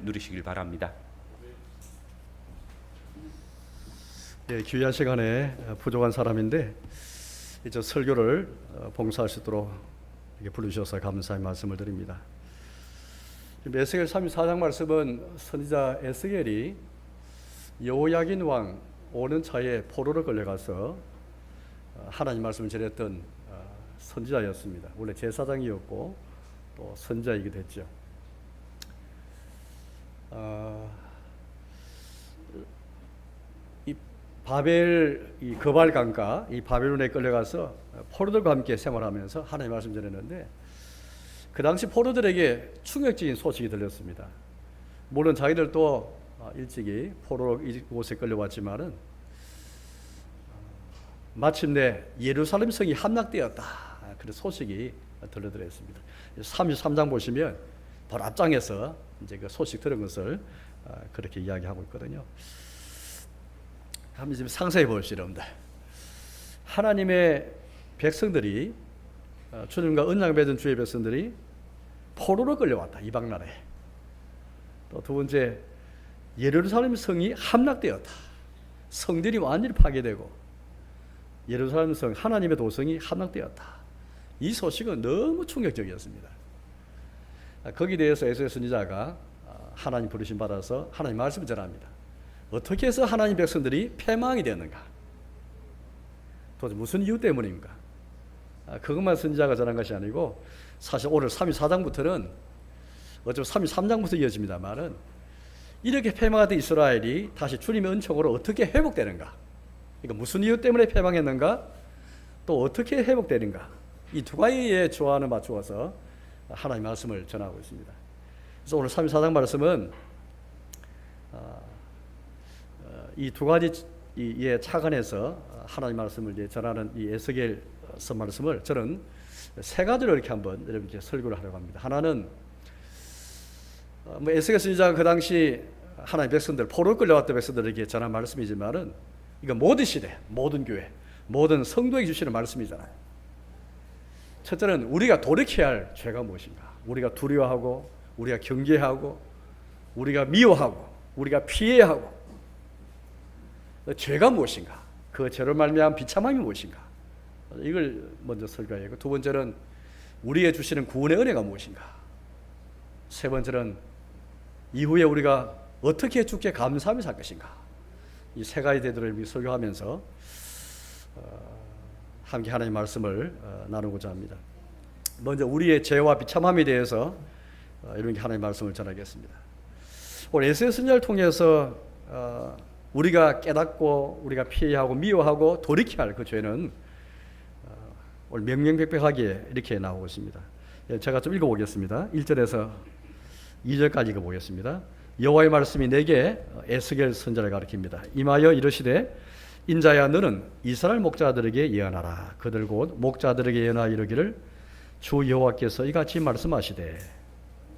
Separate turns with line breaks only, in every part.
누리시길 바랍니다.
네, 귀한 시간에 부족한 사람인데 이제 설교를 봉사할 수 있도록 이렇게 부르셔서 감사의 말씀을 드립니다. 에스겔 34장 말씀은 선지자 에스겔이 여호야긴 왕 5년 차에 포로로 끌려가서 하나님 말씀을 전했던 선지자였습니다. 원래 제사장이었고 또 선지자이기도 했죠. 이 바벨 이 거발 강가 이 바벨론에 끌려가서 포로들과 함께 생활하면서 하나님 말씀 전했는데 그 당시 포로들에게 충격적인 소식이 들렸습니다. 물론 자기들도 일찍이 포로 이곳에 끌려왔지만은 마침내 예루살렘 성이 함락되었다. 그런 소식이 들려들었습니다. 33장 보시면 바로 앞장에서 이제 그 소식 들은 것을 그렇게 이야기하고 있거든요. 한번 좀 상세히 보십시오, 여러분들. 하나님의 백성들이 주님과 언약 맺은 주의 백성들이 포로로 끌려왔다. 이방 나라에. 또 두 번째, 예루살렘 성이 함락되었다. 성들이 완전히 파괴되고 예루살렘 성 하나님의 도성이 함락되었다. 이 소식은 너무 충격적이었습니다. 거기에 대해서 에스겔 선지자가 하나님 부르심 받아서 하나님 말씀을 전합니다. 어떻게 해서 하나님 백성들이 패망이 되었는가? 도대체 무슨 이유 때문입니까? 그것만 선지자가 전한 것이 아니고 사실 오늘 34장부터는 어쩌면 33장부터 이어집니다만은 이렇게 패망하던 이스라엘이 다시 주님의 은총으로 어떻게 회복되는가? 그러니까 무슨 이유 때문에 패망했는가? 또 어떻게 회복되는가? 이 두 가지에 조화를 맞추어서 하나님 말씀을 전하고 있습니다. 그래서 오늘 34장 말씀은 이 두 가지에 착안해서 하나님 말씀을 전하는 이 에스겔서 말씀을 저는 세 가지로 이렇게 한번 여러분께 설교를 하려고 합니다. 하나는 에스겔 선지자가 그 당시 하나님 백성들 포로 끌려왔던 백성들에게 전한 말씀이지만은 이거 모든 시대, 모든 교회, 모든 성도에게 주시는 말씀이잖아요. 첫째는 우리가 돌이켜야 할 죄가 무엇인가? 우리가 두려워하고, 우리가 경계하고, 우리가 미워하고, 우리가 피해야 하고, 죄가 무엇인가? 그 죄로 말미암은 비참함이 무엇인가? 이걸 먼저 설교하고, 두 번째는 우리에게 주시는 구원의 은혜가 무엇인가? 세 번째는 이후에 우리가 어떻게 주께 감사하며 살 것인가? 이 세 가지 대들을 설교하면서 함께 하나님의 말씀을 나누고자 합니다. 먼저 우리의 죄와 비참함에 대해서 이렇게 하나님의 말씀을 전하겠습니다. 오늘 에스겔 선지자를 통해서 우리가 깨닫고 우리가 피해하고 미워하고 돌이켜야 할 그 죄는 오늘 명명백백하게 이렇게 나오고 있습니다. 제가 좀 읽어보겠습니다. 1절에서 2절까지 읽어보겠습니다. 여호와의 말씀이 내게 에스겔 선지자를 가리킵니다. 임하여 이르시되 인자야 너는 이스라엘 목자들에게 예언하라. 그들 곧 목자들에게 예언하여 이르기를 주 여호와께서 이같이 말씀하시되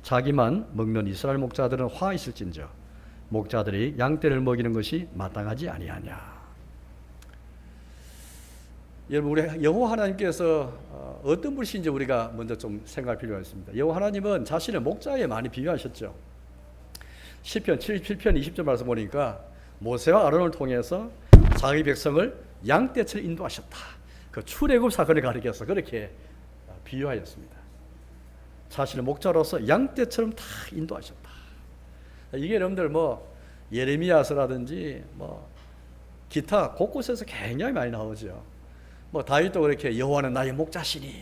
자기만 먹는 이스라엘 목자들은 화 있을진저 목자들이 양떼를 먹이는 것이 마땅하지 아니하냐. 여러분 우리 여호와 하나님께서 어떤 분이신지 우리가 먼저 좀 생각할 필요가 있습니다. 여호와 하나님은 자신을 목자에 많이 비유하셨죠. 시편 77편 20절 말씀 보니까 모세와 아론을 통해서 자기 백성을 양떼처럼 인도하셨다. 그 출애굽 사건을 가리켜서 그렇게 비유하였습니다. 자신의 목자로서 양떼처럼 다 인도하셨다. 이게 여러분들 예레미야서라든지 기타 곳곳에서 굉장히 많이 나오죠. 다윗도 그렇게 여호와는 나의 목자시니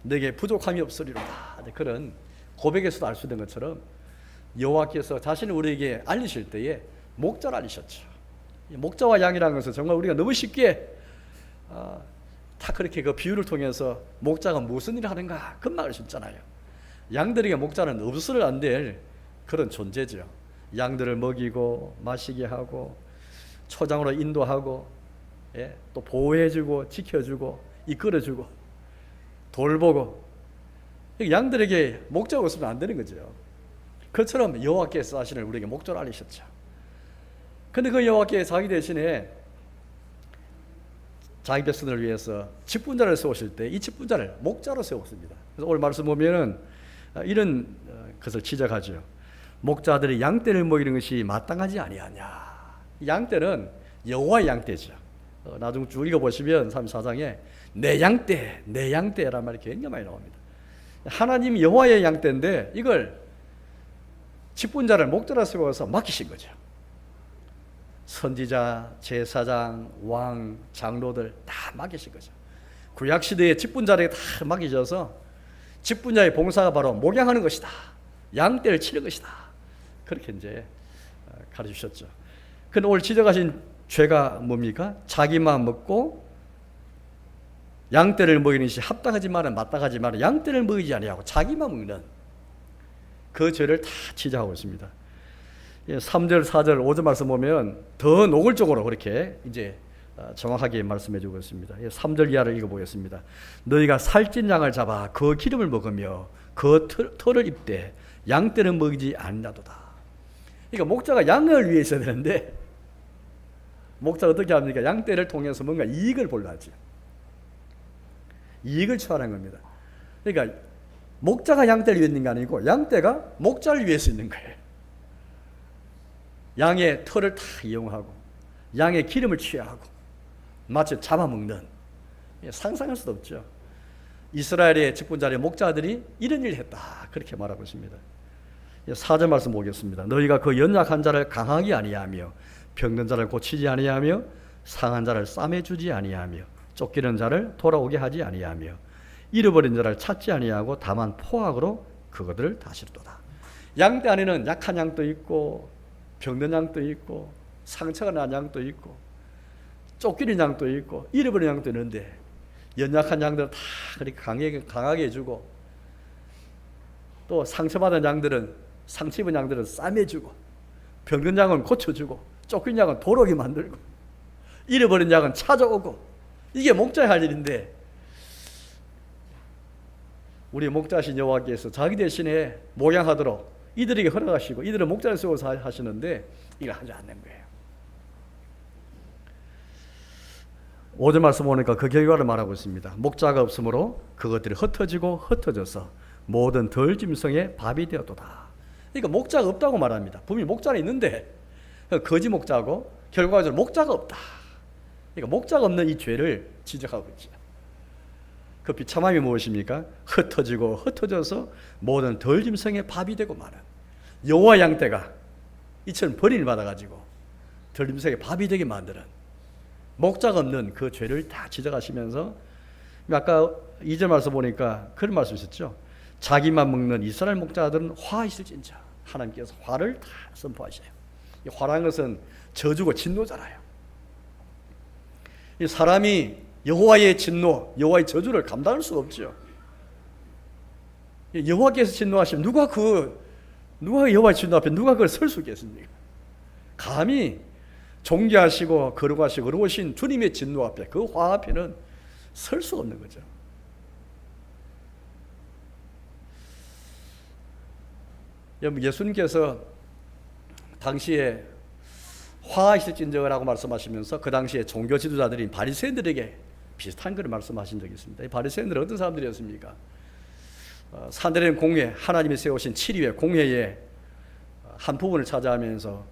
내게 부족함이 없으리로다. 그런 고백에서도 알 수 있는 것처럼 여호와께서 자신을 우리에게 알리실 때에 목자를 알리셨죠. 목자와 양이라는 것은 정말 우리가 너무 쉽게 다 그렇게 그 비유를 통해서 목자가 무슨 일을 하는가 금방 알 수 있잖아요. 양들에게 목자는 없어서는 안 될 그런 존재죠. 양들을 먹이고 마시게 하고 초장으로 인도하고 또 보호해주고 지켜주고 이끌어주고 돌보고 양들에게 목자가 없으면 안 되는 거죠. 그처럼 여호와께서 자신을 우리에게 목자로 알리셨죠. 근데 그 여호와께 자기 대신에 자기 백성들을 위해서 직분자를 세우실 때 이 직분자를 목자로 세웠습니다. 그래서 오늘 말씀 보면은 이런 것을 지적하죠. 목자들이 양떼를 먹이는 것이 마땅하지 아니하냐. 양떼는 여호와의 양떼죠. 나중 쭉 읽어보시면 34장에 내 양떼, 내 양떼란 말이 굉장히 많이 나옵니다. 하나님 여호와의 양떼인데 이걸 직분자를 목자라 세워서 맡기신 거죠. 선지자, 제사장, 왕, 장로들 다 맡기신 거죠. 구약시대의 직분자에게 다 맡기셔서 직분자의 봉사가 바로 목양하는 것이다. 양떼를 치는 것이다. 그렇게 이제 가르치셨죠. 그런데 오늘 지적하신 죄가 뭡니까? 자기만 먹고 양떼를 먹이는 것이 합당하지만은 마땅하지만은 양떼를 먹이지 아니하고 자기만 먹는 그 죄를 다 지적하고 있습니다. 3절, 4절, 5절 말씀 보면 더 노골적으로 그렇게 이제 정확하게 말씀해 주고 있습니다. 3절 이하를 읽어보겠습니다. 너희가 살찐 양을 잡아 그 기름을 먹으며 그 털을 입되 양떼는 먹이지 않는다도다. 그러니까 목자가 양을 위해 있어야 되는데 목자가 어떻게 합니까? 양떼를 통해서 뭔가 이익을 보려 하죠. 이익을 취하는 겁니다. 그러니까 목자가 양떼를 위해 있는 게 아니고 양떼가 목자를 위해서 있는 거예요. 양의 털을 다 이용하고 양의 기름을 취하고 마치 잡아먹는, 상상할 수도 없죠. 이스라엘의 직분자의 목자들이 이런 일을 했다 그렇게 말하고 있습니다. 4절 말씀 보겠습니다. 너희가 그 연약한 자를 강하게 아니하며 병든 자를 고치지 아니하며 상한 자를 싸매주지 아니하며 쫓기는 자를 돌아오게 하지 아니하며 잃어버린 자를 찾지 아니하고 다만 포악으로 그것들을 다시르도다. 양떼 안에는 약한 양도 있고 병든 양도 있고 상처가 난 양도 있고 쫓기는 양도 있고 잃어버린 양도 있는데 연약한 양들은 다 그렇게 강하게 해주고 또 상처받은 양들은 상처 입은 양들은 싸매주고 병든 양은 고쳐주고 쫓긴 양은 도로게 만들고 잃어버린 양은 찾아오고 이게 목자의 할 일인데 우리 목자신 여호와께서 자기 대신에 목양하도록 이들에게 허락하시고 이들은 목자를 세워서 하시는데 이걸 하지 않는 거예요. 5절 말씀 보니까 그 결과를 말하고 있습니다. 목자가 없으므로 그것들이 흩어지고 흩어져서 모든 덜 짐승의 밥이 되었도다. 그러니까 목자가 없다고 말합니다. 분명히 목자는 있는데 거짓 목자고 결과적으로 목자가 없다. 그러니까 목자가 없는 이 죄를 지적하고 있죠. 그 비참함이 무엇입니까? 흩어지고 흩어져서 모든 덜 짐승의 밥이 되고 마는 여호와 양떼가 이처럼 버림을 받아가지고 덜 짐승의 밥이 되게 만드는 목자가 없는 그 죄를 다 지적하시면서 아까 2절 말씀 보니까 그런 말씀 있었죠. 자기만 먹는 이스라엘 목자들은 화 있을진저. 하나님께서 화를 다 선포하셔요. 이 화라는 것은 저주고 진노잖아요. 이 사람이 여호와의 진노, 여호와의 저주를 감당할 수가 없죠. 여호와께서 진노하시면 누가 여호와의 진노 앞에 누가 그걸 설 수 있겠습니까? 감히 존귀하시고 거룩하시고 어려우신 주님의 진노 앞에 그 화 앞에는 설 수가 없는 거죠. 예수님께서 당시에 화하실진저라고 말씀하시면서 그 당시에 종교 지도자들인 바리새인들에게 비슷한 것을 말씀하신 적이 있습니다. 이 바리새인들은 어떤 사람들이었습니까? 산드레는 공회, 하나님이 세우신 7위의 공회의 한 부분을 차지하면서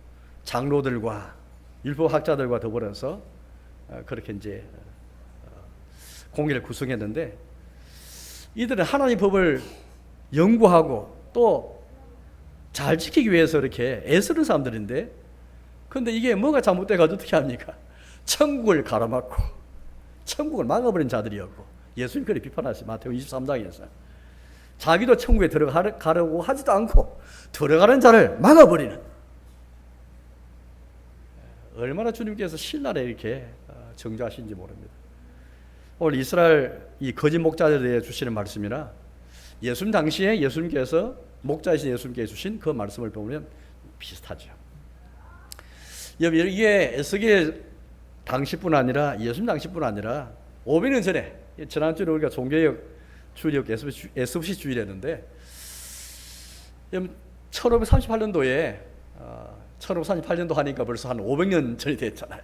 장로들과 율법학자들과 더불어서 그렇게 이제 공회를 구성했는데 이들은 하나님 법을 연구하고 또 잘 지키기 위해서 이렇게 애쓰는 사람들인데 그런데 이게 뭐가 잘못돼가지고 어떻게 합니까? 천국을 가로막고 천국을 막아버린 자들이었고 예수님 그렇게 비판하시 마태복음 23장에서 자기도 천국에 들어가려고 하지도 않고 들어가는 자를 막아버리는 얼마나 주님께서 신랄에 이렇게 정죄하신지 모릅니다. 오늘 이스라엘 이 거짓 목자들에 대해 주시는 말씀이나 예수님 당시에 예수님께서 목자이신 예수님께 주신 그 말씀을 보면 비슷하죠. 이게 에스겔 당시뿐 아니라 예수님 당시뿐 아니라 500년 전에 지난주에 우리가 종교개혁 주일이었고 SFC 주일이었는데 1538년도에 1538년도 하니까 벌써 한 500년 전이 됐잖아요.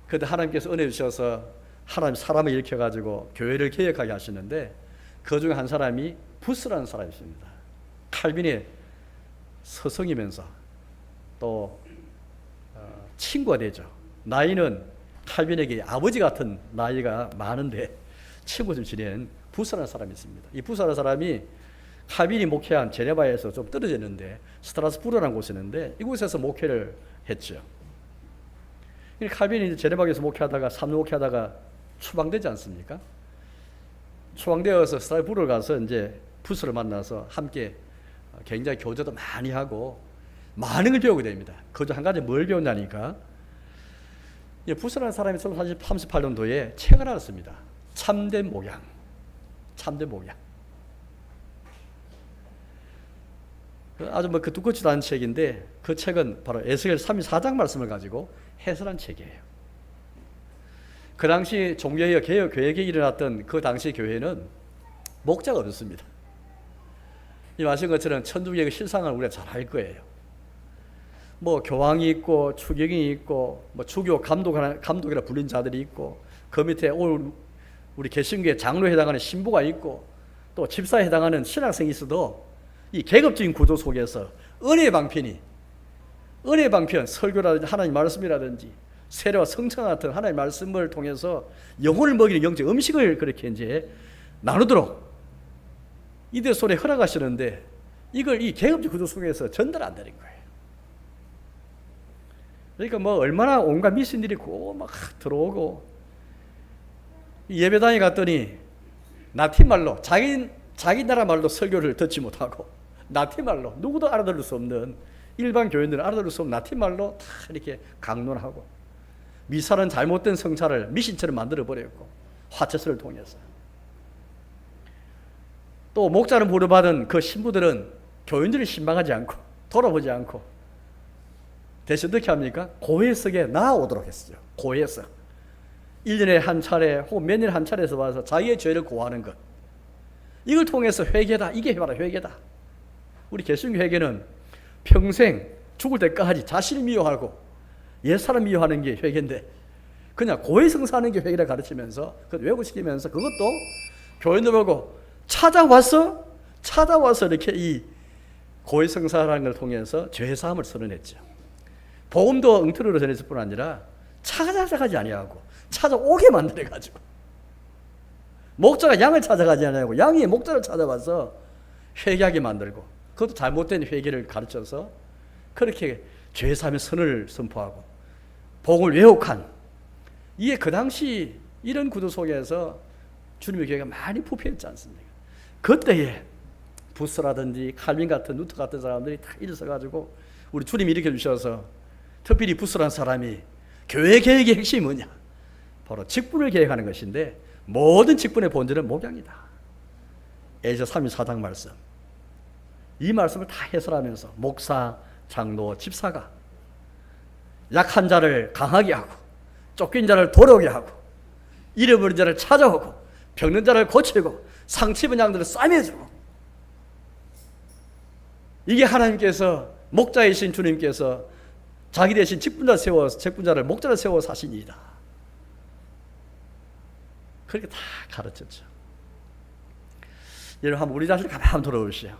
그때 하나님께서 은혜 주셔서 하나님 사람을 일으켜가지고 교회를 개혁하게 하시는데 그 중에 한 사람이 부스라는 사람이 있습니다. 칼빈의 스승이면서 또 친구가 되죠. 나이는 칼빈에게 아버지 같은 나이가 많은데 친구 좀 지낸 부스라는 사람이 있습니다. 이 부스라는 사람이 칼빈이 목회한 제네바에서 좀 떨어졌는데 스트라스부르라는 곳이 있는데 이곳에서 목회를 했죠. 칼빈이 제네바에서 목회하다가 3년 목회하다가 추방되지 않습니까? 추방되어서 스트라스부르를 가서 이제 부스를 만나서 함께 굉장히 교제도 많이 하고 많은 걸 배우게 됩니다. 그중 한 가지 뭘 배웠냐니까 부스라는 사람이 1938년도에 책을 하나 씁니다. 참된 목양. 참된 목양. 아주 그 두껍지도 않은 책인데 그 책은 바로 에스겔 34장 말씀을 가지고 해설한 책이에요. 그 당시 종교개혁 교회가 일어났던 그 당시 교회는 목자가 없었습니다. 이 아시는 것처럼 천주교의 실상을 우리가 잘 알 거예요. 뭐 교황이 있고 추경이 있고 뭐 주교 감독이라 불린 자들이 있고 그 밑에 우리 개신교의 장로에 해당하는 신부가 있고 또 집사에 해당하는 신학생이 있어도 이 계급적인 구조 속에서 은혜의 방편, 설교라든지 하나님 말씀이라든지 세례와 성찬 같은 하나님 말씀을 통해서 영혼을 먹이는 영적 음식을 그렇게 이제 나누도록 이들 손에 허락하시는데 이걸 이 계급적 구조 속에서 전달 안 되는 거예요. 그러니까 뭐 얼마나 온갖 미신들이 막 들어오고 예배당에 갔더니 라틴 말로 자기 나라 말로 설교를 듣지 못하고 라틴 말로 누구도 알아들을 수 없는 일반 교인들은 알아들을 수 없는 라틴 말로 다 이렇게 강론하고 미사는 잘못된 성찰을 미신처럼 만들어 버렸고 화채설을 통해서 또 목자를 부르받은 그 신부들은 교인들을 신방하지 않고 돌아보지 않고 대신 어떻게 합니까? 고해석에 나아오도록 했어요. 고해석. 1년에 한 차례 혹은 몇 년에 한 차례에서 와서 자기의 죄를 고하는 것. 이걸 통해서 회개다. 이게 바로 회개다. 우리 개신교 회개는 평생 죽을 때까지 자신을 미워하고 옛사람 미워하는 게 회개인데 그냥 고해성사하는 게 회개를 가르치면서 그걸 왜곡시키면서 그것도 교인들 보고 찾아와서 이렇게 이 고해성사라는 걸 통해서 죄사함을 선언했죠. 복음도 엉터리로 전했을 뿐 아니라 찾아가지 아니하고 찾아오게 만들어가지고 목자가 양을 찾아가지 아니하고 양이 목자를 찾아와서 회개하게 만들고 그것도 잘못된 회개를 가르쳐서 그렇게 죄사함의 선을 선포하고 복음을 왜곡한 이게 그 당시 이런 구도 속에서 주님의 교회가 많이 부패했지 않습니까? 그때에 부스라든지 칼빈 같은 루터 같은 사람들이 다 일어서가지고 우리 주님이 일으켜 주셔서 특별히 부스라는 사람이 교회 계획의 핵심이 뭐냐? 바로 직분을 계획하는 것인데 모든 직분의 본질은 목양이다. 에스겔 34장 말씀. 이 말씀을 다 해설하면서 목사, 장로, 집사가 약한 자를 강하게 하고 쫓긴 자를 돌아오게 하고 잃어버린 자를 찾아오고 병든 자를 고치고 상처 입은 양들을 싸매주고 이게 하나님께서 목자이신 주님께서 자기 대신 직분자를 목자를 세워 사신 일이다. 그렇게 다 가르쳤죠. 여러분 한번 우리 자신을 가만히 돌아보시오.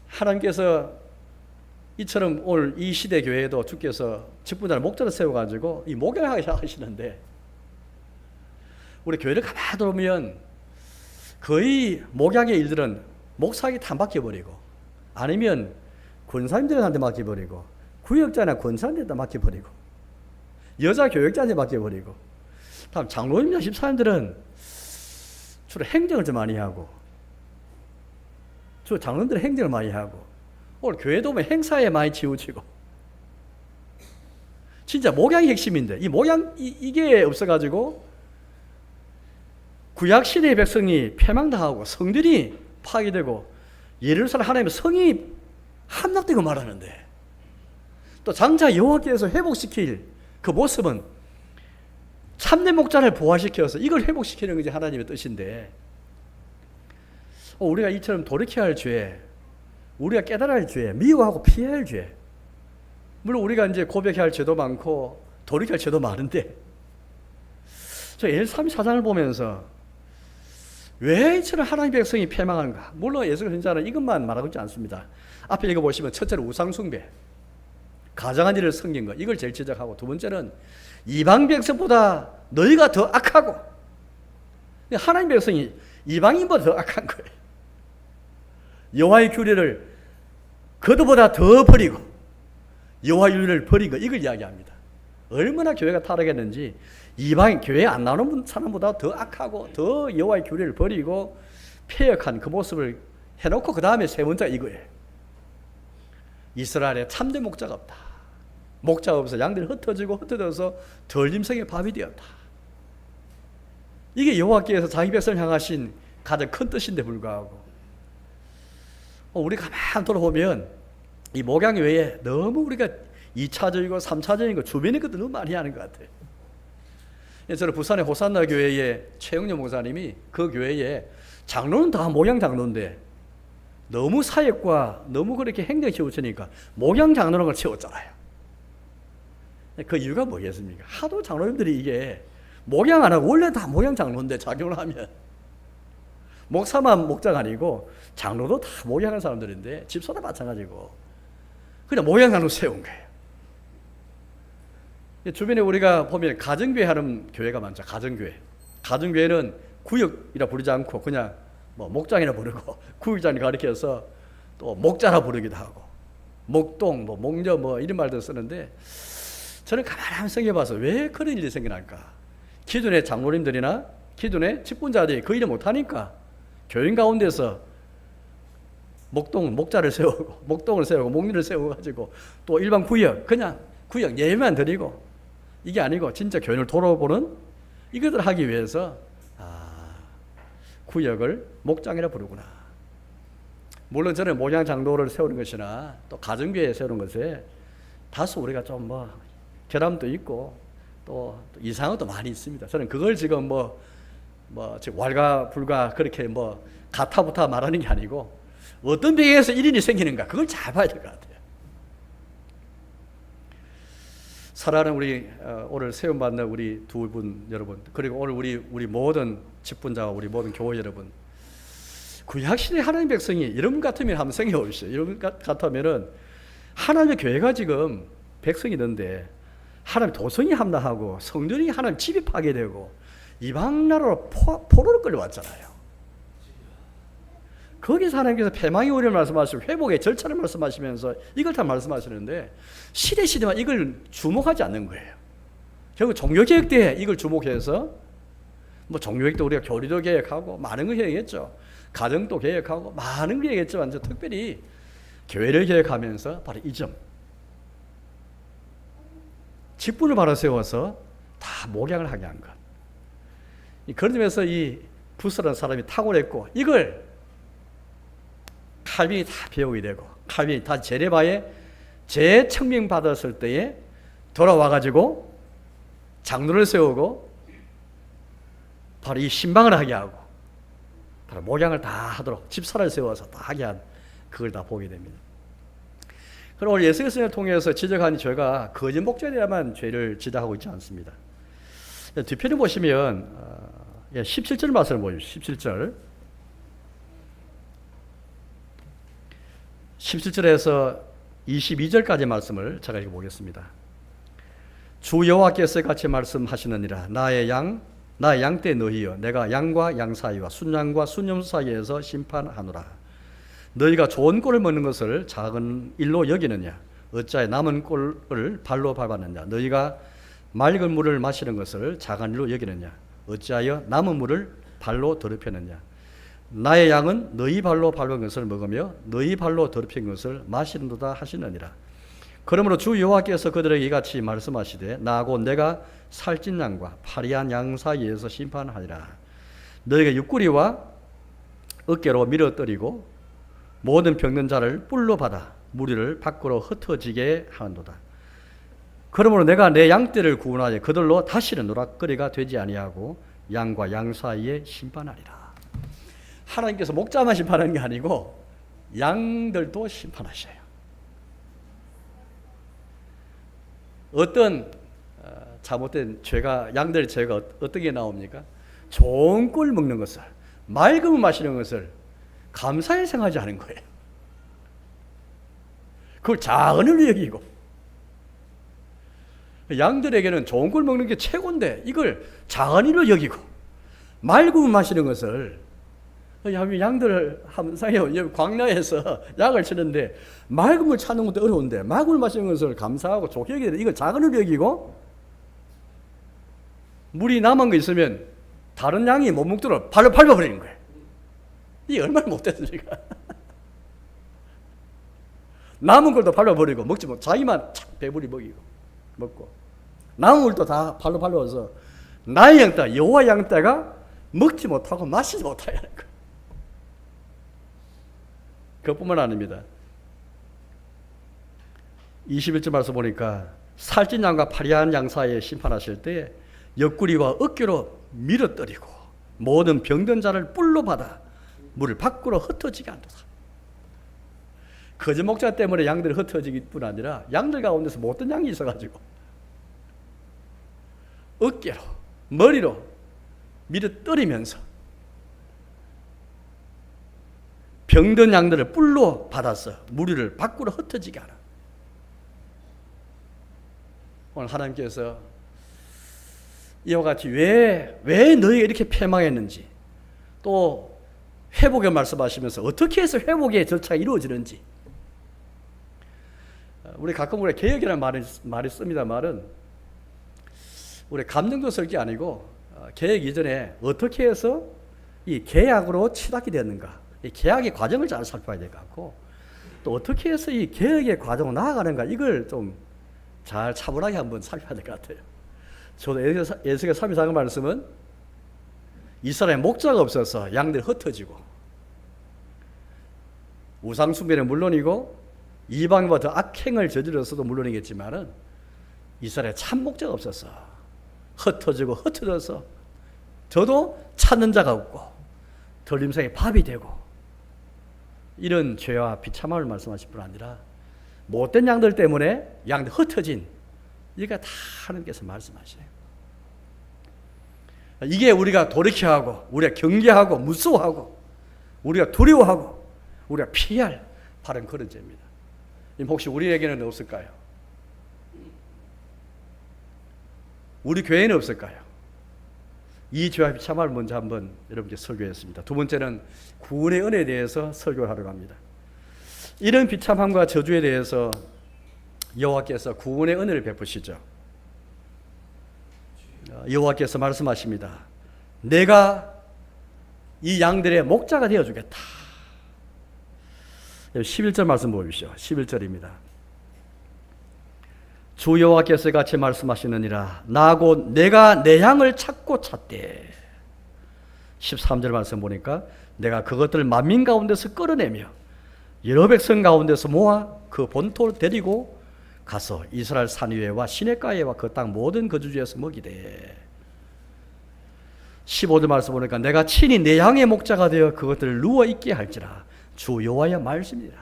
하나님께서 이처럼 오늘 이 시대 교회에도 주께서 직분자를 목자를 세워가지고 이 목양을 하시는데 우리 교회를 가만히 돌아보면 거의 목양의 일들은 목사에게 다 맡겨버리고 아니면 권사님들한테 맡겨버리고 구역자나 권사님들한테 맡겨버리고 여자 교역자한테 맡겨버리고 다음 장로님이나 집사님들은 주로 행정을 좀 많이 하고 주로 장로님들은 행정을 많이 하고 오늘 교회도 오면 행사에 많이 치우치고 진짜 목양이 핵심인데 이 목양 이게 없어가지고 구약시대의 백성이 패망당하고 성들이 파괴되고 예루살렘 하나님의 성이 함락되고 말하는데 또 장차 여호와께서 회복시킬 그 모습은 참된 목자를 부활시켜서 이걸 회복시키는 것이 하나님의 뜻인데 우리가 이처럼 돌이켜야 할 죄, 우리가 깨달아야 할 죄, 미워하고 피해야 할 죄 물론 우리가 이제 고백해야 할 죄도 많고 돌이켜야 할 죄도 많은데 저 에스겔 34장을 보면서 왜 저는 하나님 백성이 패망하는가? 물론 예수님 선자는 이것만 말하고 있지 않습니다. 앞에 읽어보시면 첫째로 우상숭배, 가장한 일을 섬긴 것, 이걸 제일 지적하고, 두 번째는 이방 백성보다 너희가 더 악하고, 하나님 백성이 이방인보다 더 악한 거예요. 여호와의 규례를 그들보다 더 버리고 여호와 윤리를 버린 거, 이걸 이야기합니다. 얼마나 교회가 타락했는지, 이방인 교회 안 나오는 사람보다 더 악하고 더 여호와의 규례를 버리고 폐역한 그 모습을 해놓고 그 다음에 세 번째가 이거예요. 이스라엘에 참된 목자가 없다. 목자가 없어서 양들이 흩어져서 덜림성의 밥이 되었다. 이게 여호와께서 자기 백성을 향하신 가장 큰 뜻인데 불구하고, 우리 가만 돌아보면 이 목양 외에 너무 우리가 2차적이고 3차적이고 주변의 것도 너무 많이 하는 것 같아요. 저는 부산의 호산나 교회의 최영렬 목사님이 그 교회에 장로는 다 목양 장로인데 너무 사역과 너무 그렇게 행정 키우치니까 목양 장로라는 걸 채웠잖아요. 그 이유가 뭐겠습니까? 하도 장로님들이 이게 목양 안 하고, 원래 다 목양 장로인데 작용을 하면, 목사만 목자가 아니고 장로도 다 목양하는 사람들인데 집사도 마찬가지고 그냥 목양 장로 세운 거예요. 주변에 우리가 보면 가정교회 하는 교회가 많죠. 가정교회는 구역이라 부르지 않고 그냥 뭐 목장이라 부르고, 구역장이 가리켜서 또 목자라 부르기도 하고, 목동, 뭐 목녀, 뭐 이런 말도 쓰는데, 저는 가만히 생각해봐서 왜 그런 일이 생겨날까? 기존의 장로님들이나 기존의 직분자들이 그 일을 못하니까 교인 가운데서 목자를 세우고, 목동을 세우고, 목리를 세워가지고 또 일반 구역, 그냥 구역 예배만 드리고, 이게 아니고 진짜 교인을 돌아보는 이것을 하기 위해서 구역을 목장이라 부르구나. 물론 저는 목양 장로를 세우는 것이나 또 가정교회 세우는 것에 다소 우리가 좀 뭐 결함도 있고 또 이상한 것도 많이 있습니다. 저는 그걸 지금 지금 왈가불가 그렇게 가타부타 말하는 게 아니고, 어떤 배경에서 일인이 생기는가, 그걸 잘 봐야 될 것 같아요. 사랑하는 우리 오늘 세움받는 우리 두 분 여러분, 그리고 오늘 우리 모든 직분자와 우리 모든 교회 여러분, 구약시대 하나님 백성이 이런 같으면 한번 생각해 보십시오. 이런 같으면은 하나님의 교회가 지금 백성이 있는데 하나님 도성이 함락하고 성전이 하나님 집이 파괴되고 이방 나라로 포로로 끌려왔잖아요. 거기서 하나님께서 패망의 우려를 말씀하시고 회복의 절차를 말씀하시면서 이걸 다 말씀하시는데, 시대만 이걸 주목하지 않는 거예요. 결국 종교개혁 때 이걸 주목해서 종교개혁도 우리가 교리도 개혁하고 많은 걸 개혁했죠. 가정도 개혁하고 많은 걸 개혁했지만 특별히 교회를 개혁하면서 바로 이 점, 직분을 바로 세워서 다 목양을 하게 한 것. 그런 점에서 이 부스라는 사람이 탁월했고, 이걸 칼빈이 다 배우게 되고, 칼빈이 다 제네바에 재청명 받았을 때에 돌아와가지고 장로를 세우고 바로 이 신방을 하게 하고 바로 목양을 다 하도록 집사를 세워서 다 하게 한, 그걸 다 보게 됩니다. 그럼 오늘 예수 그리스도를 통해서 지적한 죄가 거짓 목자에만 죄를 지적하고 있지 않습니다. 뒤편에 보시면 17절 말씀을 보십시오. 17절에서 22절까지 말씀을 제가 읽어보겠습니다. 주 여호와께서 같이 말씀하시느니라. 나의 양떼 너희여, 내가 양과 양 사이와 순양과 순염소 사이에서 심판하노라. 너희가 좋은 꼴을 먹는 것을 작은 일로 여기느냐? 어찌하여 남은 꼴을 발로 밟았느냐? 너희가 맑은 물을 마시는 것을 작은 일로 여기느냐? 어찌하여 남은 물을 발로 더럽혔느냐? 나의 양은 너희 발로 밟은 것을 먹으며 너희 발로 더럽힌 것을 마시는도다 하시느니라. 그러므로 주 여호와께서 그들에게 이같이 말씀하시되, 나하고 내가 살찐 양과 파리한 양 사이에서 심판하리라. 너희가 옆구리와 어깨로 밀어뜨리고 모든 병든 자를 뿔로 받아 무리를 밖으로 흩어지게 하는도다. 그러므로 내가 내 양떼를 구원하여 그들로 다시는 노락거리가 되지 아니하고 양과 양 사이에 심판하리라. 하나님께서 목자만 심판하는 게 아니고 양들도 심판하셔요. 어떤 잘못된 죄가, 양들의 죄가 어떻게 나옵니까? 좋은 꿀 먹는 것을, 맑음을 마시는 것을 감사히 생각하지 않은 거예요. 그걸 작은 일로 여기고, 양들에게는 좋은 걸 먹는 게 최고인데 이걸 작은 일로 여기고, 맑음을 마시는 것을, 양들을 항상 광야에서 약을 치는데 맑음을 찾는 것도 어려운데 맑음을 마시는 것을 감사하고 좋게 여기야 돼. 이걸 작은 일로 여기고, 물이 남은 거 있으면 다른 양이 못 먹도록 발로 밟아버리는 거예요. 이게 얼마나 못됐습니까? 남은 걸도 밟아버리고 먹지 못, 자기만 착 배부리 먹고 남은 걸도 다 발로 밟아서 나의 양떼, 여호와 양떼가 먹지 못하고 마시지 못하게 하는 거예요. 그것뿐만 아닙니다. 21절 말씀 보니까 살찐 양과 파리한 양 사이에 심판하실 때 옆구리와 어깨로 밀어뜨리고 모든 병든 자를 뿔로 받아 물을 밖으로 흩어지게 한도다. 거짓 목자 때문에 양들이 흩어지기 뿐 아니라 양들 가운데서 못된 양이 있어가지고 어깨로 머리로 밀어뜨리면서 병든 양들을 뿔로 받아서 무리를 밖으로 흩어지게 하라. 오늘 하나님께서 이와 같이 왜 너희가 이렇게 패망했는지, 또 회복의 말씀하시면서 어떻게 해서 회복의 절차가 이루어지는지, 우리 가끔 우리 개혁이라는 말이 씁니다만은 우리 감정도 쓸 게 아니고 개혁 이전에 어떻게 해서 이 계약으로 치닫게 되었는가, 이 계약의 과정을 잘 살펴야 될 것 같고, 또 어떻게 해서 이 계획의 과정으로 나아가는가, 이걸 좀 잘 차분하게 한번 살펴야 될 것 같아요. 저도 에스겔 3장 말씀은 이스라엘 목자가 없어서 양들이 흩어지고 우상숭배는 물론이고 이방인과 더 악행을 저질러서도 물론이겠지만은 이스라엘 참 목자가 없어서 흩어지고 흩어져서 저도 찾는 자가 없고 들림성의 밥이 되고, 이런 죄와 비참함을 말씀하실 뿐 아니라 못된 양들 때문에 양들 흩어진, 이게 다 하나님께서 말씀하시네요. 이게 우리가 돌이켜야 하고, 우리가 경계하고 무서워하고 우리가 두려워하고 우리가 피할 바른 그런 죄입니다. 혹시 우리에게는 없을까요? 우리 교회에는 없을까요? 이 죄와 비참함을 먼저 한번 여러분께 설교했습니다. 두 번째는 구원의 은혜에 대해서 설교를 하려고 합니다. 이런 비참함과 저주에 대해서 여호와께서 구원의 은혜를 베푸시죠. 여호와께서 말씀하십니다. 내가 이 양들의 목자가 되어주겠다. 11절 말씀 보십시오. 11절입니다. 주 여호와께서 같이 말씀하시느니라. 나 곧 내가 내 양을 찾고 찾되. 13절 말씀 보니까 내가 그것들을 만민 가운데서 끌어내며 여러 백성 가운데서 모아 그 본토를 데리고 가서 이스라엘 산 위에와 시냇가에와 그 땅 모든 거주지에서 먹이되. 15절 말씀 보니까 내가 친히 내 양의 목자가 되어 그것들을 누워 있게 할지라. 주 여호와의 말씀이라.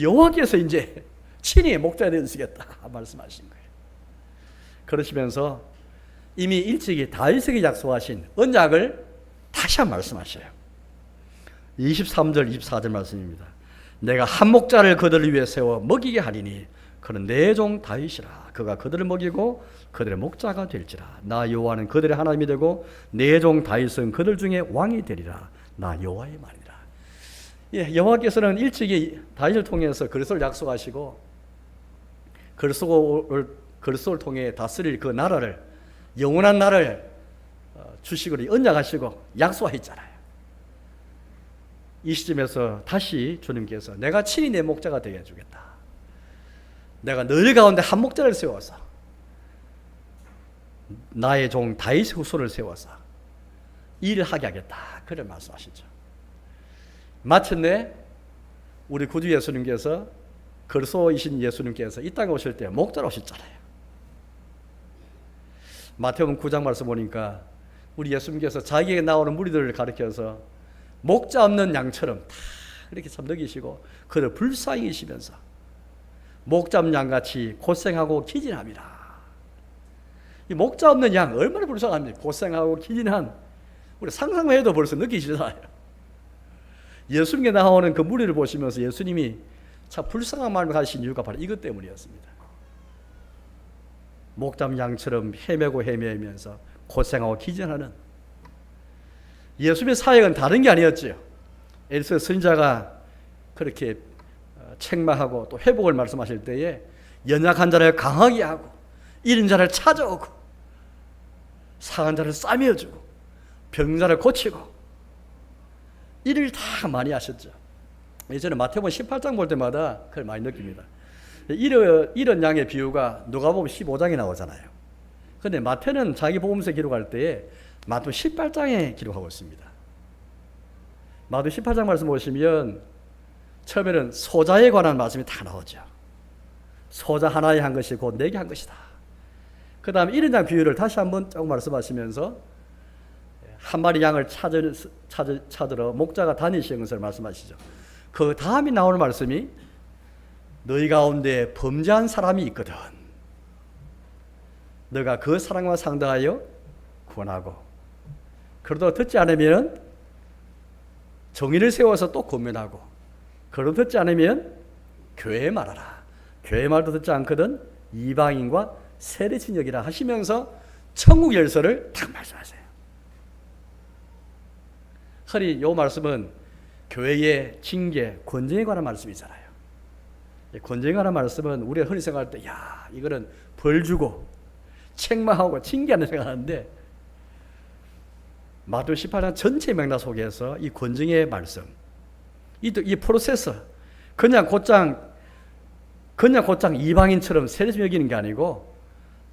여호와께서 이제 친히 목자가 되시겠다 말씀하신 거예요. 그러시면서 이미 일찍이 다윗에게 약속하신 언약을 다시 한번 말씀하셔요. 23절 24절 말씀입니다. 내가 한 목자를 그들을 위해 세워 먹이게 하리니 그는 내 종 다윗이라. 그가 그들을 먹이고 그들의 목자가 될지라. 나 여호와는 그들의 하나님이 되고 내 종 다윗은 그들 중에 왕이 되리라. 나 여호와의 말이라. 예, 여호와께서는 일찍이 다윗을 통해서 그리스도를 약속하시고 그리스도를 통해 다스릴 그 나라를, 영원한 나라를 주시기로 언약하시고 약속하셨잖아요. 이 시점에서 다시 주님께서 내가 친히 내 목자가 되게 해주겠다. 내가 너희 가운데 한 목자를 세워서 나의 종 다윗의 후손을 세워서 일을 하게 하겠다. 그래 말씀하시죠. 마침내 우리 구주 예수님께서, 그리스도이신 예수님께서 이 땅에 오실 때 목자로 오셨잖아요. 마태복음 9장 말씀 보니까 우리 예수님께서 자기에게 나오는 무리들을 가리켜서 목자 없는 양처럼 다 이렇게 참 먹이시고 그를 불쌍히 여기시면서 목자 없는 양같이 고생하고 기진함이라. 이 목자 없는 양 얼마나 불쌍합니까? 고생하고 기진한 우리 상상만 해도 벌써 느끼시잖아요. 예수님께 나오는 그 무리를 보시면서 예수님이 참 불쌍한 마음을 가지신 이유가 바로 이것 때문이었습니다. 목잠 양처럼 헤매고 헤매면서 고생하고 기전하는 예수님의 사역은 다른 게 아니었죠. 에리스 선지자가 그렇게 책망하고 또 회복을 말씀하실 때에 연약한 자를 강하게 하고 잃은 자를 찾아오고 상한 자를 싸매어주고 병든 자를 고치고 일을 다 많이 하셨죠. 예전에 마태복음 18장 볼 때마다 그걸 많이 느낍니다. 이런 양의 비유가 누가복음 15장에 나오잖아요. 그런데 마태는 자기 복음서 기록할 때에 마태복음 18장에 기록하고 있습니다. 마태복음 18장 말씀 보시면 처음에는 소자에 관한 말씀이 다 나오죠. 소자 하나에 한 것이 곧 네개 한 것이다. 그 다음에 이런 양 비유를 다시 한번 조금 말씀하시면서 한 마리 양을 찾으러 목자가 다니시는 것을 말씀하시죠. 그 다음에 나오는 말씀이 너희 가운데 범죄한 사람이 있거든. 너가 그 사람과 상대하여 권하고 그러도 듣지 않으면 정의를 세워서 또 권면하고 그러도 듣지 않으면 교회에 말하라. 교회 말도 듣지 않거든 이방인과 세례친 여기라 하시면서 천국 열쇠를 딱 말씀하세요. 허리 이 말씀은 교회의 징계, 권정에 관한 말씀이잖아요. 권정에 관한 말씀은 우리가 흔히 생각할 때 야 이거는 벌 주고 책망하고 징계하는 생각하는데 마태복음 18장 전체 맥락 속에서 이 권정의 말씀 이 프로세스 그냥 곧장 이방인처럼 세례좀 여기는 게 아니고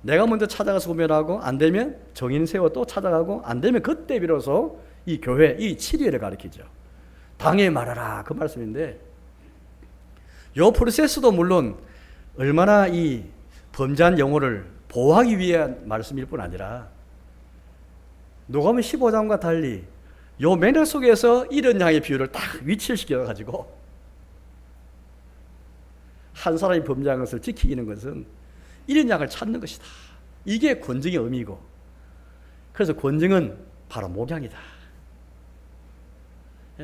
내가 먼저 찾아가서 구별하고 안 되면 정인 세워 또 찾아가고 안 되면 그때 비로소 이 교회 이 치료를 가르치죠. 당에 말하라 그 말씀인데 이 프로세스도 물론 얼마나 이 범죄한 영혼을 보호하기 위한 말씀일 뿐 아니라 누가복음 15장과 달리 이 맥락 속에서 이런 양의 비유를 딱 위치시켜 가지고 한 사람이 범죄한 것을 지키는 것은 이런 양을 찾는 것이다. 이게 권정의 의미고 그래서 권정은 바로 목양이다.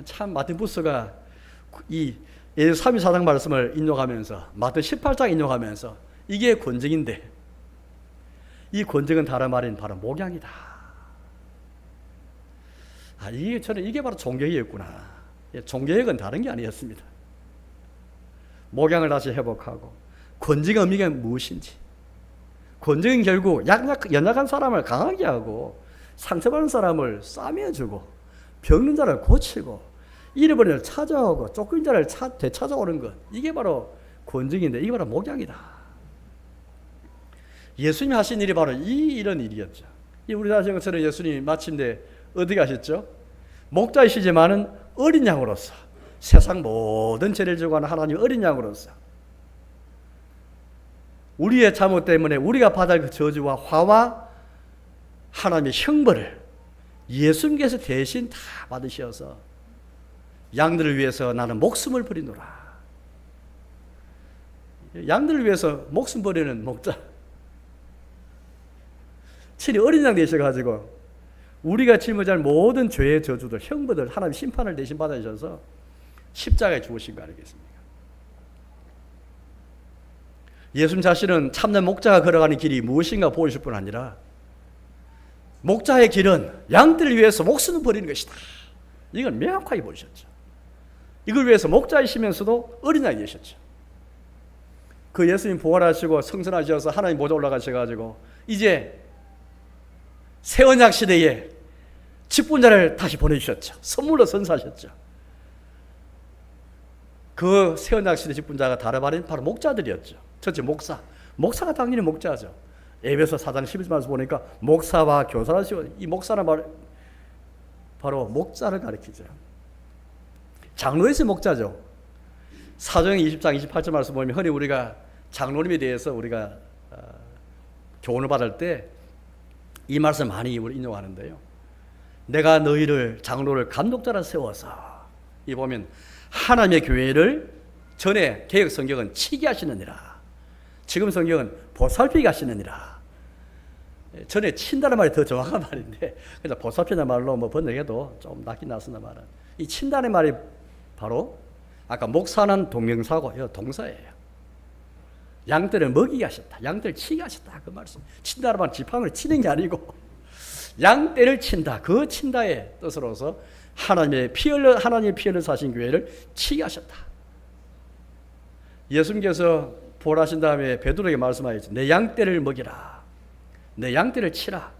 참 마틴 부스가 이 324장 말씀을 인용하면서 마태 18장 인용하면서 이게 권정인데 이 권정은 다른 말인 바로 목양이다. 저는 이게 바로 종교개혁이었구나. 종교개혁은 다른 게 아니었습니다. 목양을 다시 회복하고 권정의 의미가 무엇인지 권정은 결국 연약한 사람을 강하게 하고 상처받은 사람을 싸매주고 병든 자를 고치고 잃어버린 자를 찾아오고 쫓긴 자를 되찾아오는 것 이게 바로 권정인데 이게 바로 목양이다. 예수님이 하신 일이 바로 이런 일이었죠. 우리 하신 것처럼 예수님이 마침내 어디 가셨죠? 목자이시지만은 어린 양으로서 세상 모든 죄를 지고 가는 하나님 어린 양으로서 우리의 잘못 때문에 우리가 받을 그 저주와 화와 하나님의 형벌을 예수님께서 대신 다 받으셔서 양들을 위해서 나는 목숨을 버리노라. 양들을 위해서 목숨 버리는 목자. 친히 어린 양 되셔가지고 우리가 짊어질 모든 죄의 저주들, 형벌들 하나님 심판을 대신 받으셔서 십자가에 죽으신 거 아니겠습니까? 예수님 자신은 참된 목자가 걸어가는 길이 무엇인가 보여줄 뿐 아니라 목자의 길은 양들을 위해서 목숨을 버리는 것이다. 이건 명확하게 보여주셨죠. 이걸 위해서 목자이시면서도 어린 양이 되셨죠. 그 예수님 부활하시고 성천하셔서 하나님 보좌 올라가셔가지고 이제 새 언약 시대에 직분자를 다시 보내주셨죠. 선물로 선사하셨죠. 그 새 언약 시대 직분자가 다른 말인 바로 목자들이었죠. 첫째 목사가 당연히 목자죠. 에베소 4장 11절에서 보니까 목사와 교사라시고 이 목사는 바로 목자를 가리키죠. 장로에서 목자죠. 사도행 20장 28절 말씀 보면 흔히 우리가 장로님에 대해서 우리가 교훈을 받을 때 이 말씀 많이 인용하는데요. 내가 너희를 장로를 감독자라 세워서 이 보면 하나님의 교회를 전에 개역 성경은 치게 하시느니라. 지금 성경은 보살피게 하시느니라. 전에 친다는 말이 더 정확한 말인데, 그래서 보살피는 말로 뭐 번역해도 좀 낫긴 낫으나 말은, 이 친다는 말이 바로 아까 목사는 동명사고, 이거 동사예요. 양떼를 먹이게 하셨다, 양떼를 치게 하셨다, 그 말씀. 친다는 말은 지팡이를 치는 게 아니고 양떼를 친다, 그 친다의 뜻으로서 하나님의 피 흘려 사신 교회를 치게 하셨다. 예수님께서 부활하신 다음에 베드로에게 말씀하셨죠. 내 양떼를 먹이라, 내 양떼를 치라.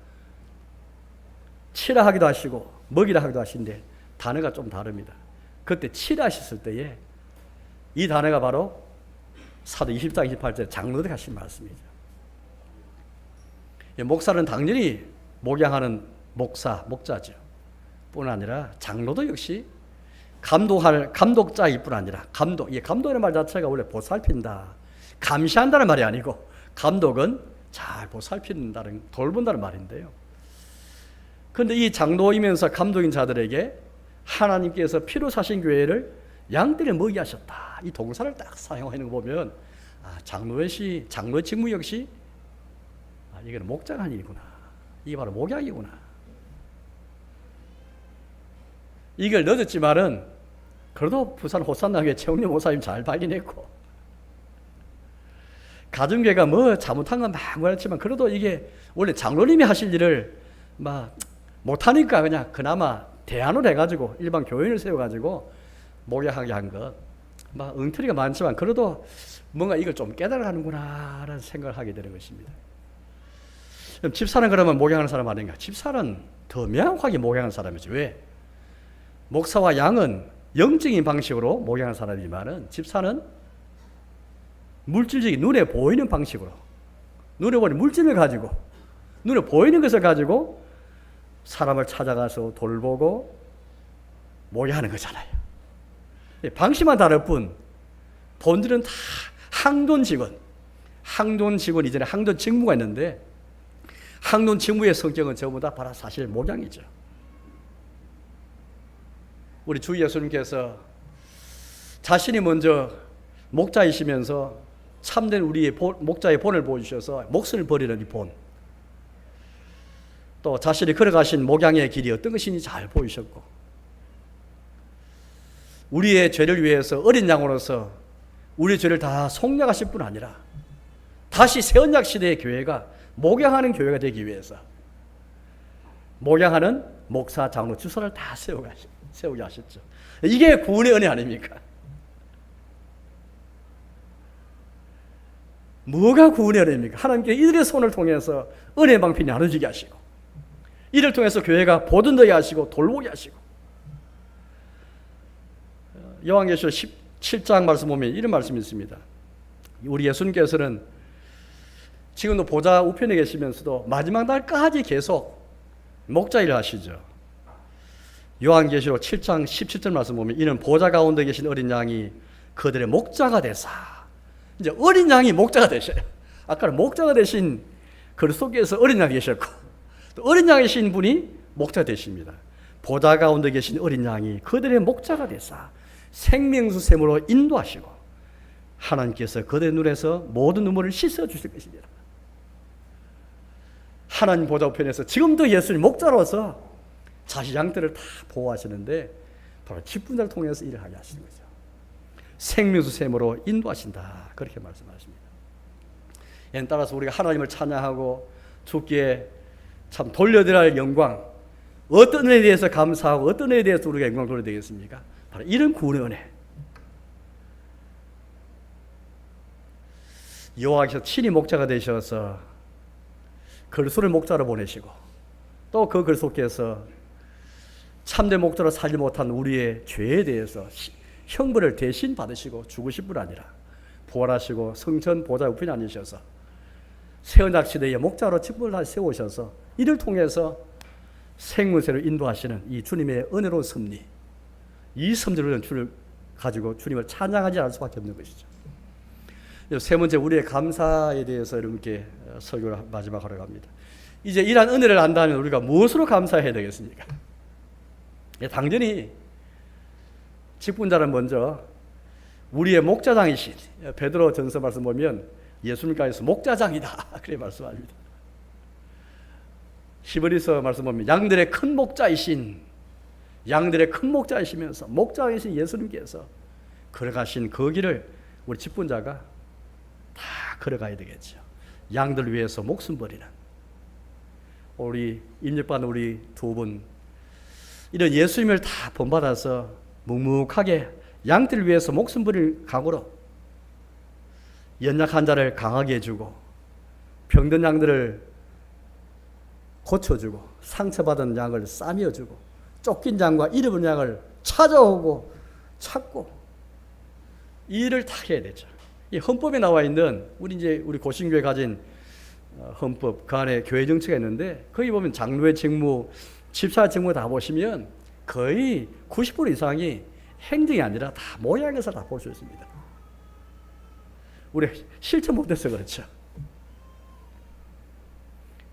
치라 하기도 하시고 먹이라 하기도 하시는데 단어가 좀 다릅니다. 그때 치라 하셨을 때에 이 단어가 바로 사도 20장 28절 장로들이 하신 말씀이죠. 목사는 당연히 목양하는 목자죠. 뿐 아니라 장로도 역시 감독할 감독자일 뿐 아니라 감독이라는 말 자체가 원래 보살핀다, 감시한다는 말이 아니고, 감독은 잘 보살핀다는, 돌본다는 말인데요. 그런데 이 장로이면서 감독인 자들에게 하나님께서 피로 사신 교회를 양떼를 먹이 하셨다, 이 동사를 딱 사용하는 거 보면 장로의 직무 역시 이거는 목자가 아니구나, 이게 바로 목양이구나. 이걸 늦었지만은 그래도 부산 호산나교회 최홍림 목사님 잘 발견했고, 가정교회가 뭐 잘못한 건 많고 했지만 그래도 이게 원래 장로님이 하실 일을 막 못하니까 그냥 그나마 대안을 해가지고 일반 교인을 세워가지고 목양하게 한 것, 막 엉터리가 많지만 그래도 뭔가 이걸 좀 깨달아가는구나 라는 생각을 하게 되는 것입니다. 그럼 집사는 그러면 목양하는 사람 아닌가? 집사는 더 명확하게 목양하는 사람이지. 왜? 목사와 양은 영적인 방식으로 목양하는 사람이지만은 집사는 물질적인 눈에 보이는 방식으로, 눈에 보이는 물질을 가지고, 눈에 보이는 것을 가지고 사람을 찾아가서 돌보고 목양하는 거잖아요. 방식만 다를 뿐 본질은 다 항돈 직원 이전에 항돈 직무가 있는데, 항돈 직무의 성격은 전부 다 바로 사실 목양이죠. 우리 주 예수님께서 자신이 먼저 목자이시면서 참된 우리의 목자의 본을 보여주셔서 목숨을 버리는 이 본, 또 자신이 걸어가신 목양의 길이 어떤 것인지 잘 보이셨고, 우리의 죄를 위해서 어린 양으로서 우리의 죄를 다 속량하실 뿐 아니라 다시 새 언약 시대의 교회가 목양하는 교회가 되기 위해서 목양하는 목사, 장로, 주사를 다 세우게 하셨죠. 이게 구원의 은혜 아닙니까? 뭐가 구원의 은혜입니까? 하나님께 이들의 손을 통해서 은혜 방편이 나눠지게 하시고, 이를 통해서 교회가 보존되게 하시고 돌보게 하시고. 요한계시록 17장 말씀 보면 이런 말씀이 있습니다. 우리 예수님께서는 지금도 보좌 우편에 계시면서도 마지막 날까지 계속 목자 일을 하시죠. 요한계시록 7장 17절 말씀 보면 이는 보좌 가운데 계신 어린 양이 그들의 목자가 되사, 이제 어린 양이 목자가 되셔요. 아까는 목자가 되신 그리스도께서 어린 양이 계셨고, 또 어린 양이신 분이 목자 되십니다. 보좌 가운데 계신 어린 양이 그들의 목자가 되사 생명수 샘으로 인도하시고 하나님께서 그들의 눈에서 모든 눈물을 씻어 주실 것입니다. 하나님 보좌 우편에서 지금도 예수님 목자로서 자신 양떼를 다 보호하시는데 바로 직분자를 통해서 일을 하게 하시는 거죠. 생명수 샘으로 인도하신다, 그렇게 말씀하십니다. 이에 따라서 우리가 하나님을 찬양하고 주께 참 돌려드려야 할 영광, 어떤 은혜에 대해서 감사하고 어떤 은혜에 대해서 우리가 영광 돌려야 되겠습니까? 바로 이런 구원의 은혜. 여호와께서 친히 목자가 되셔서 그리스도를 목자로 보내시고, 또 그 그리스도께서 참된 목자로 살지 못한 우리의 죄에 대해서 형벌을 대신 받으시고 죽으실 뿐 아니라 부활하시고 성전 보좌 우편에 앉으셔서 새 언약 시대의 목자로 직분을 세우셔서 이를 통해서 생명세로 인도하시는 이 주님의 은혜로운 섭리, 이 섭리를 주를 가지고 주님을 찬양하지 않을 수밖에 없는 것이죠. 세 번째, 우리의 감사에 대해서 이렇게 설교를 마지막 하러 갑니다. 이제 이러한 은혜를 안다면 우리가 무엇으로 감사해야 되겠습니까? 당연히 직분자는 먼저 우리의 목자장이신, 베드로 전서 말씀 보면 예수님께서 목자장이다 그렇게 말씀합니다. 히브리서 말씀 보면 양들의 큰 목자이시면서 목자이신 예수님께서 걸어가신 그 길을 우리 직분자가 다 걸어가야 되겠죠. 양들 위해서 목숨 버리는 우리 임직받는 우리 두 분, 이런 예수님을 다 본받아서 묵묵하게 양들 위해서 목숨 버릴 각오로 연약한 자를 강하게 해주고 병든 양들을 고쳐주고 상처받은 양을 싸매어주고 쫓긴 양과 잃어버린 양을 찾아오고 찾고 이 일을 다 해야 되죠. 이 헌법에 나와 있는 우리 고신교회 가진 헌법, 그 안에 교회 정치가 있는데 거기 보면 장로의 직무, 집사 직무 다 보시면 거의 90% 이상이 행정이 아니라 다 모양에서 다 볼 수 있습니다. 우리 실천 못해서 그렇죠.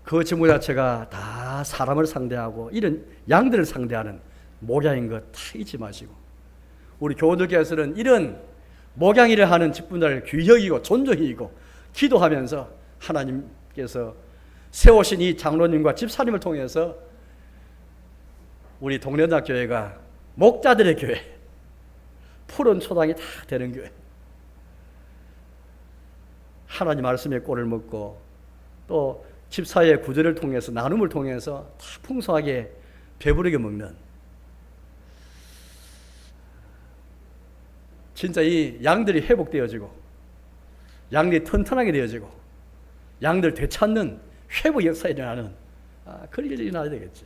그 직무 자체가 다 사람을 상대하고 이런 양들을 상대하는 목양인 것 다 잊지 마시고 우리 교우들께서는 이런 목양 일을 하는 직분자를 귀히 여기고 존중히 여기고 기도하면서 하나님께서 세우신 이 장로님과 집사님을 통해서 우리 동네당 교회가 목자들의 교회, 푸른 초당이 다 되는 교회, 하나님 말씀의 꼴을 먹고 또 집사의 구제를 통해서 나눔을 통해서 다 풍성하게 배부르게 먹는, 진짜 이 양들이 회복되어지고 양들이 튼튼하게 되어지고 양들 되찾는 회복 역사가 일어나는 그런 일이 일어나야 되겠죠.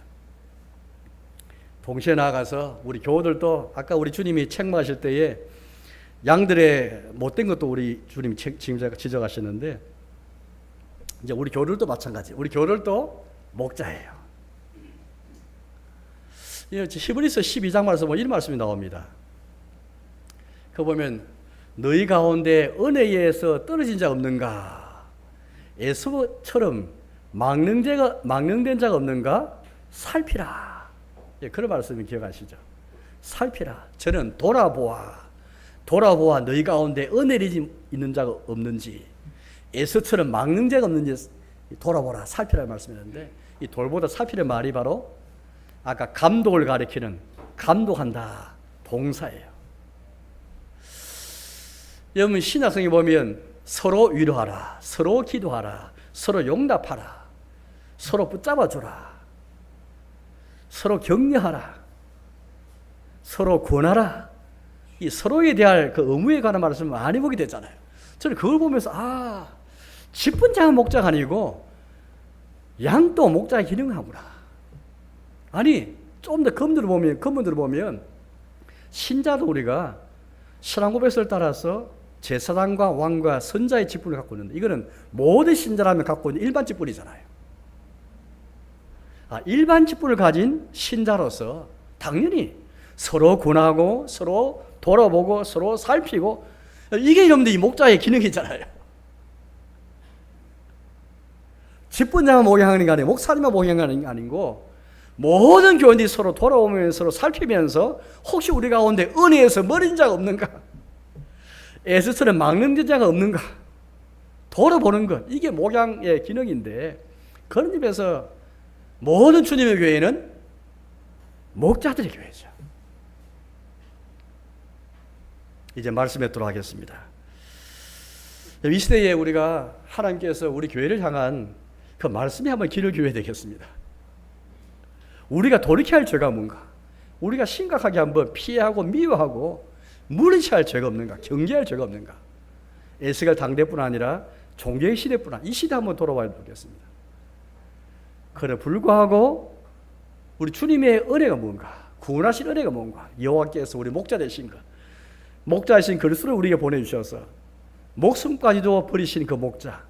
동시에 나아가서 우리 교우들도 아까 우리 주님이 책망하실 때에 양들의 못된 것도 우리 주님이 지적하셨는데 이제 우리 교우들도 마찬가지. 우리 교우들도 목자예요. 히브리서 12장 말씀 보면 이런 말씀이 나옵니다. 그 보면 너희 가운데 은혜에서 떨어진 자가 없는가? 에서처럼 망령된 자가 없는가? 살피라. 그런 말씀을 기억하시죠? 살피라. 저는 돌아보아 너희 가운데 은혜리 있는 자가 없는지, 에서처럼 막는 자가 없는지 돌아보라, 살피라 말씀이었는데, 이 돌보다 살피는 말이 바로 아까 감독을 가리키는 감독한다 동사예요. 여러분 신약성에 보면 서로 위로하라, 서로 기도하라, 서로 용납하라, 서로 붙잡아주라, 서로 격려하라, 서로 권하라, 이 서로에 대한 그 의무에 관한 말씀을 많이 보게 되잖아요. 저는 그걸 보면서 직분자가 목자가 아니고 양도 목자의 기능을 하구나. 아니 좀 더 근본으로 보면 신자도 우리가 신앙고백서를 따라서 제사장과 왕과 선자의 직분을 갖고 있는데, 이거는 모든 신자라면 갖고 있는 일반 직분이잖아요. 일반 직분을 가진 신자로서 당연히 서로 권하고 서로 돌아보고 서로 살피고, 이게 여러분들 이 목자의 기능이잖아요. 직분자만 목양하는 게 아니고 목사님만 목양하는 게 아니고 모든 교인들이 서로 돌아오면서 서로 살피면서 혹시 우리 가운데 은혜에서 머린 자가 없는가, 에스처럼 막는 자가 없는가 돌아보는 것, 이게 목양의 기능인데, 그런 점에서 모든 주님의 교회는 목자들의 교회죠. 이제 말씀에 들어가겠습니다. 이 시대에 우리가 하나님께서 우리 교회를 향한 그 말씀이 한번 길을 기울여야 되겠습니다. 우리가 돌이켜야 할 죄가 뭔가, 우리가 심각하게 한번 피하고 미워하고 무리할 죄가 없는가, 경계할 죄가 없는가. 에스겔 당대뿐 아니라 종교의 시대뿐 아니라 이 시대 한번 돌아봐야 되겠습니다. 그래 불구하고 우리 주님의 은혜가 뭔가, 구원하신 은혜가 뭔가, 여호와께서 우리 목자 되신 것, 목자이신 그리스도를 우리에게 보내주셔서 목숨까지도 버리신 그 목자,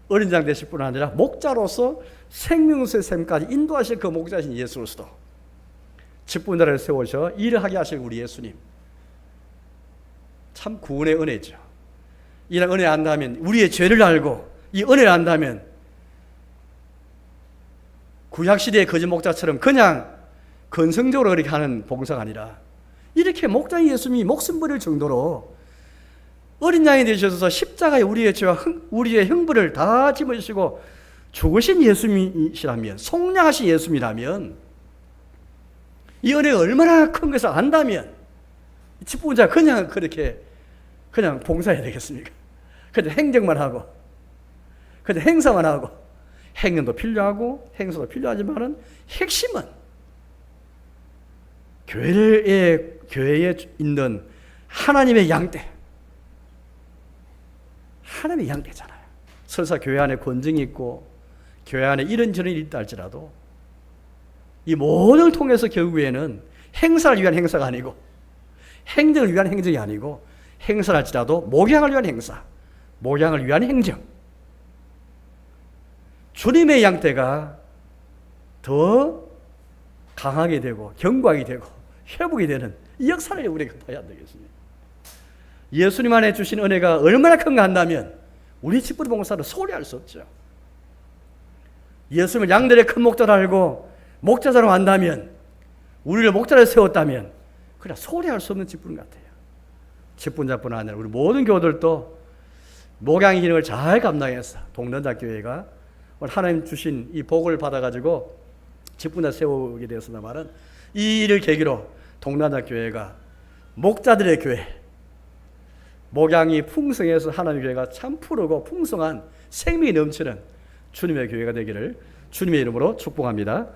어린 양 되실 뿐 아니라 목자로서 생명수의 샘까지 인도하실 그 목자이신 예수 그리스도, 직분자를 세우셔 일을 하게 하실 우리 예수님, 참 구원의 은혜죠. 이런 은혜 안다면, 우리의 죄를 알고 이 은혜를 안다면 구약시대의 거짓 목자처럼 그냥 건성적으로 그렇게 하는 봉사가 아니라 이렇게 목자인 예수님이 목숨 버릴 정도로 어린 양이 되셔서 십자가에 우리의 죄와 우리의 형벌을 다 짊어지시고 죽으신 예수님이시라면, 속량하신 예수님이라면, 이 은혜가 얼마나 큰 것을 안다면 집부자 그냥 그렇게 그냥 봉사해야 되겠습니까? 그냥 행정만 하고, 그냥 행사만 하고, 행정도 필요하고 행사도 필요하지만은 핵심은 교회에 있는 하나님의 양떼, 하나님의 양떼잖아요. 설사 교회 안에 권정이 있고 교회 안에 이런저런 일이 있다 할지라도 이 모든 통해서 결국에는 행사를 위한 행사가 아니고, 행정을 위한 행정이 아니고, 행사를 할지라도 목양을 위한 행사, 목양을 위한 행정, 주님의 양떼가 더 강하게 되고 견고하게 되고 회복이 되는 이 역사를 우리가 봐야 안 되겠습니까? 예수님 안에 주신 은혜가 얼마나 큰가 한다면 우리 집부리 봉사를 소홀히 할 수 없죠. 예수님을 양들의 큰 목자로 알고 목자자로 안다면, 우리를 목자로 세웠다면 그냥 소홀히 할 수 없는 집부름 같아요. 집분자뿐 아니라 우리 모든 교우들도 목양의 기능을 잘 감당해서 동련자 교회가 하나님 주신 이 복을 받아가지고 집분자 세우게 되었습니다만은, 이 일을 계기로 동련자 교회가 목자들의 교회, 목양이 풍성해서 하나님의 교회가 참 푸르고 풍성한 생명이 넘치는 주님의 교회가 되기를 주님의 이름으로 축복합니다.